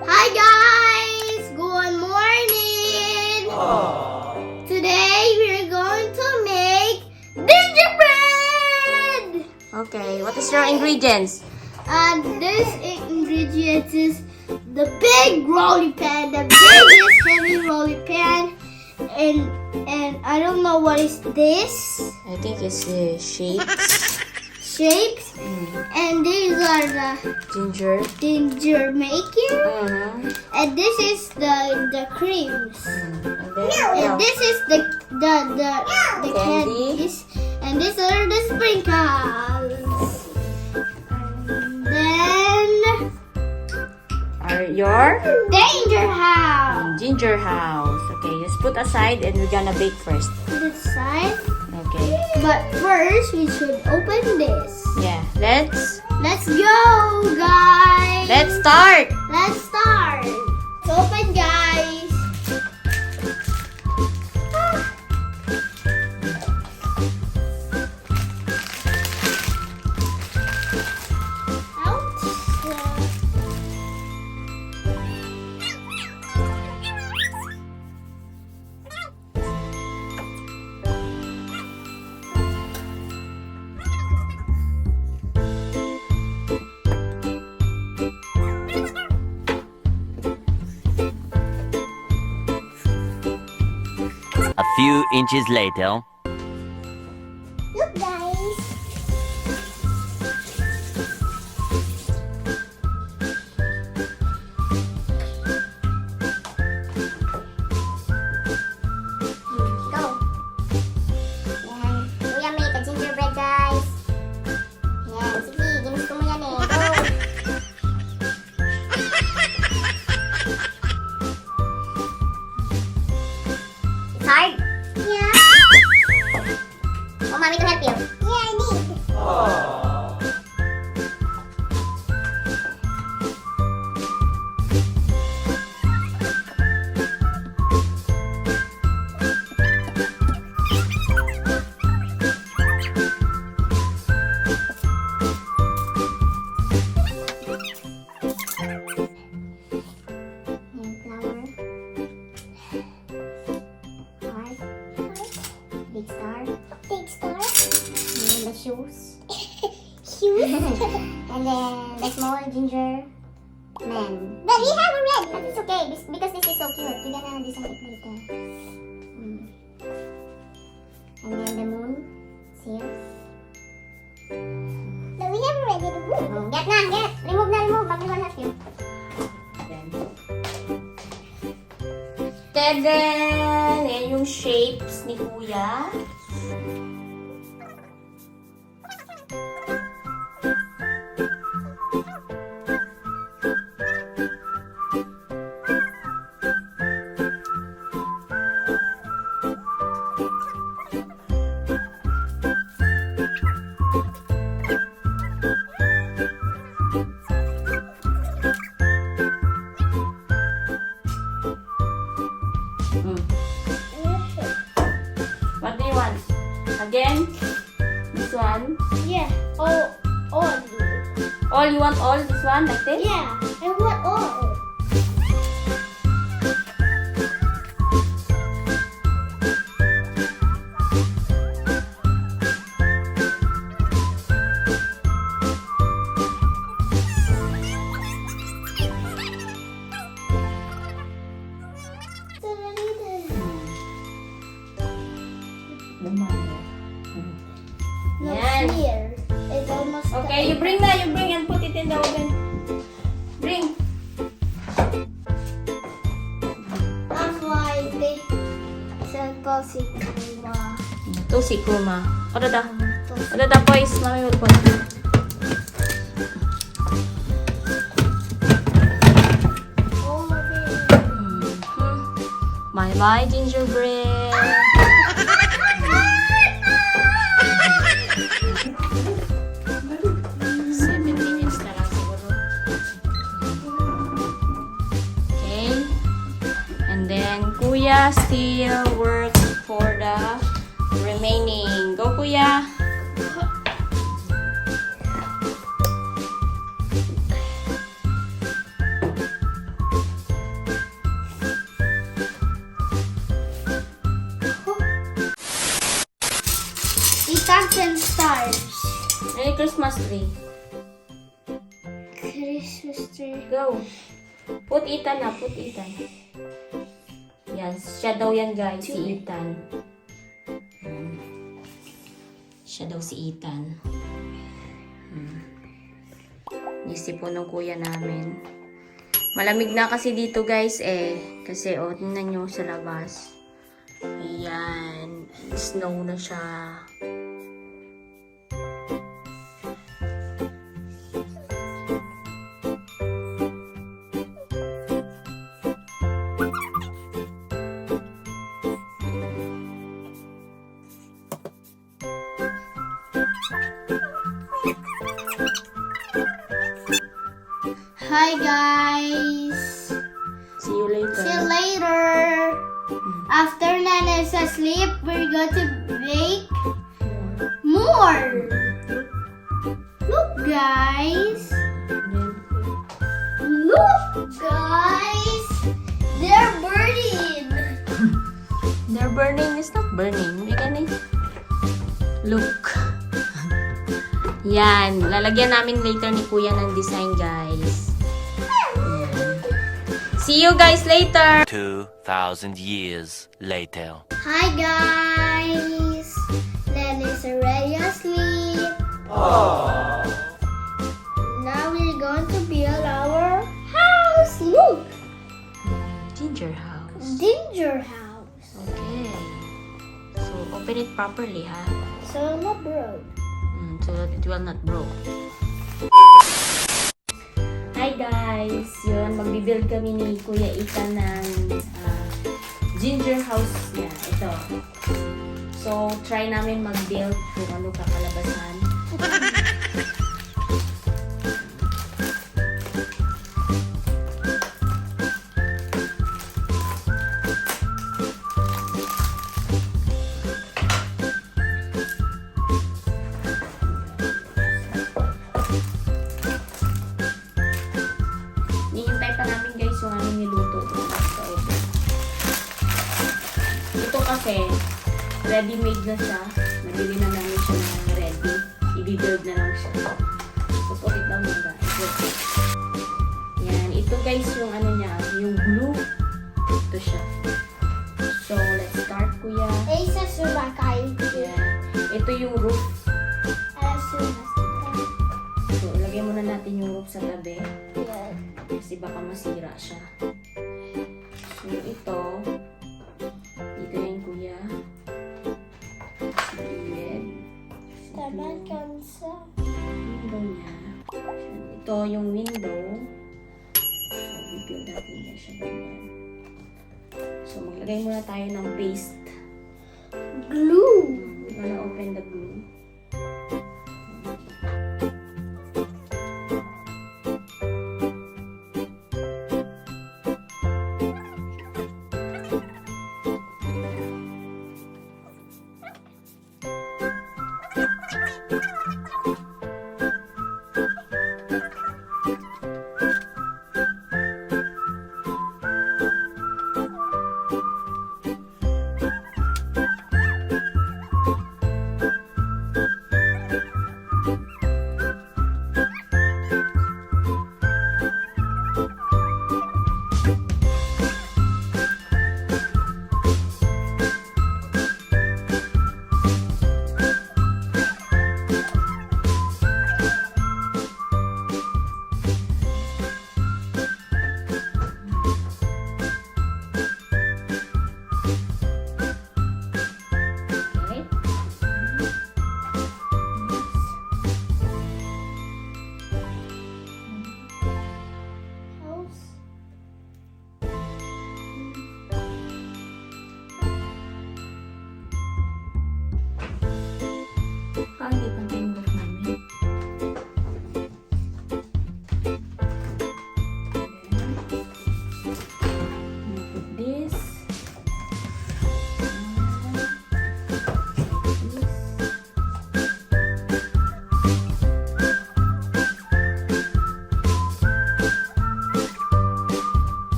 Hi guys! Good morning! Today we're going to make gingerbread! Okay, what is your ingredients? This ingredient is the big rolling pan, the biggest heavy rolling pan, and I don't know what is this. I think it's the shapes. Shapes, and these are the ginger making, and this is the creams, and this is the candies, and these are the sprinkles, and then Your ginger house. Okay, just put aside and we're gonna bake first. this side. Okay. But first we should open this. Yeah, let's Go guys. let's start. Let's start. It's open, guys. Out. A few inches later. Look, guys. Go. Yan. Kuya, make a gingerbread, guys. Yan. Sige, ginusto mo yan eh. Go. It's hard. Yeah. Want mommy to help you? Yeah, I need. And flour. Heart. Big star. Big star. And the shoes. Shoes. And then the small ginger man. But we have a red. But it's okay because this is so cute. We're gonna decide it later. And then the moon is here. But we never ready the moon. Oh, get na, get. Remove na, remove. Bago na help you. Then, yan yung shapes ni Kuya. What do you want? Again? This one? Yeah. All. All you want all? This one? Like this? Yeah. I want all. No, Yan. here. It's almost Okay, you bring and put it in the oven. Bring. That's why they said Bossy Kuma. Ito si Kuma. Oda da boys. Mami will put. Oh my goodness. Bye-bye, gingerbread. 7 minutes na lang siguro. Okay. And then, Kuya still work for the remaining. Go, Kuya. yung Christmas tree. Christmas tree. Go. Put Ethan na. Put Ethan. Yan. Siya daw yan, guys. Si Ethan. Siya daw si Ethan. Nisipon ng kuya namin. Malamig na kasi dito, guys, eh. Kasi, tingnan nyo sa labas. Ayan. Snow na siya. Hi guys. See you later. See you later. After Nana's asleep, we're going to bake more. Look guys. Look guys. They're burning. They're burning. It's not burning. May ganun. Look. Yan. Lalagyan namin later ni Kuya ng design, guys. Yan. See you guys later! 2,000 years later. Hi guys. Nana's already asleep. Now we're going to build our house. Look. Ginger house. Ginger house. Okay. So, open it properly, ha? So not broke. So that it will not broke. Hi guys! Yun, magbibuild kami ni Kuya Ethan ng ginger house niya. Ito. So, try namin mag-build kung ano kakalabasan. Nihintay pa namin guys yung aming niluto dito sa oven. Ito kasi, ready-made na siya. Nabili na namin siya na ready. I-build na lang siya. So, put it down na guys. Yan. Ito guys yung ano niya, yung glue. Ito siya. So, let's start kuya. Asa sumakay. Yan. Ito yung roof. Asa sumakay. So, lagyan muna natin yung roof sa tabi. Yeah. Kasi baka masira siya. So, ito. Dito yan, kuya. Sa gilid. Taman kansa. Window niya. Ito yung window. So, bibigyan natin niya siya ganyan. So, maglagay muna tayo ng paste. Glue. We're gonna open the glue.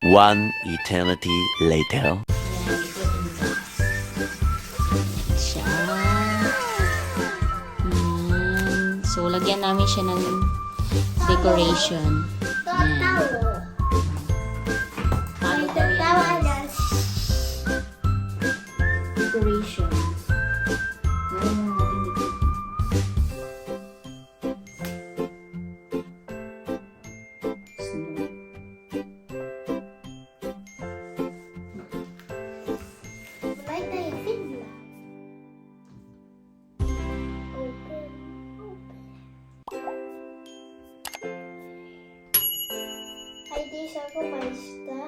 One eternity later. Ayan, ito in siya. So, lagyan namin siya ng decoration. Ayan. Paano daw yan, guys? Decoration. Ayan natin dito. Snow. Like na yung Finland. Open. Ay, di sa ko paista.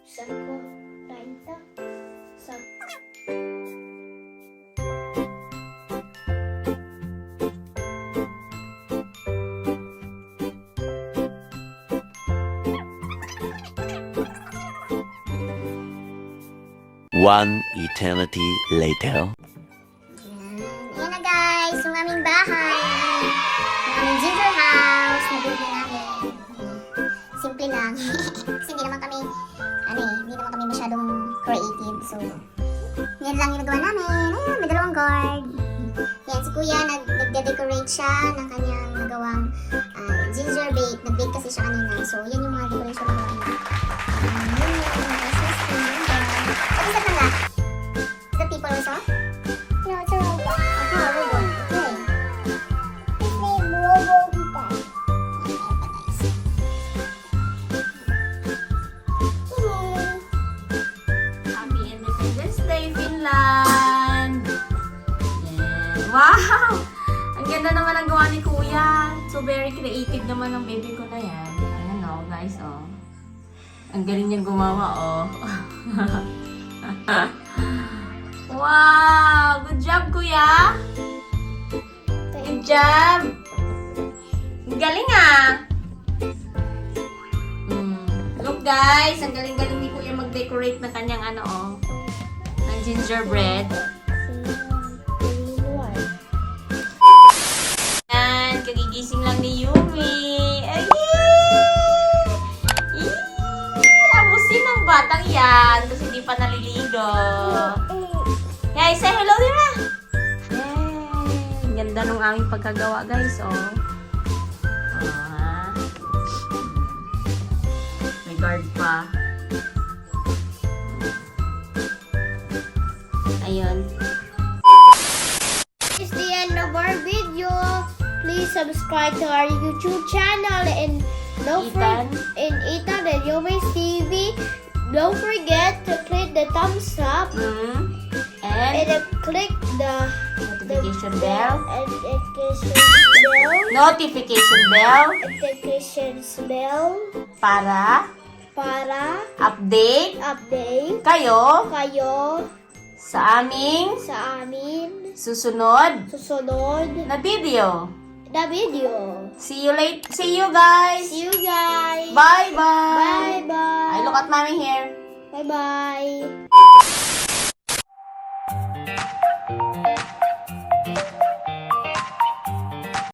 Sa ko tainta. Sa One eternity later. Yan na guys, yung aming bahay. Yung aming ginger house. Nabili namin. Simple lang. Kasi hindi naman kami, hindi naman kami masyadong creative. So, yan lang yung nagawa namin. Ayun, may dalawang guard. Yan, si kuya, nagde-decorate siya ng kanyang nagawang ginger bake. Nag-bake kasi siya kanina. So, yan yung mga decoration na nagawa niya. Yun yung Christmas tree. What is that lang lahat? Is that people also? No, it's a robot. Okay, a robot. Okay. His name Robota. Happy Independence Day, Finland! Yan. Wow! Ang ganda naman ang gawa ni Kuya. So, very creative naman ang baby ko na yan. Ayan o, guys, o. Ang galing niyang gumawa, o. Wow! Good job, Kuya! Good job! Ang galing, ah! Look, guys! Ang galing-galing ni Kuya mag-decorate ng kanyang ng gingerbread. Yan, kagigising lang ni Yumi. Ay! Amusin ng batang yan kasi hindi pa naliligo. Guys, say hello, diba? Yay! Ang ganda nung aming pagkagawa, guys, oh. May guard pa. Ayun. This is the end of our video. Please subscribe to our YouTube channel and Ethan. Ethan and Yomi's TV. Don't forget to click the thumbs up And and click the notification bell. notification bell Para update kayo kayo sa aming susunod na video. the video. See you guys. Bye bye. Bye bye. I look at mommy here. Bye bye.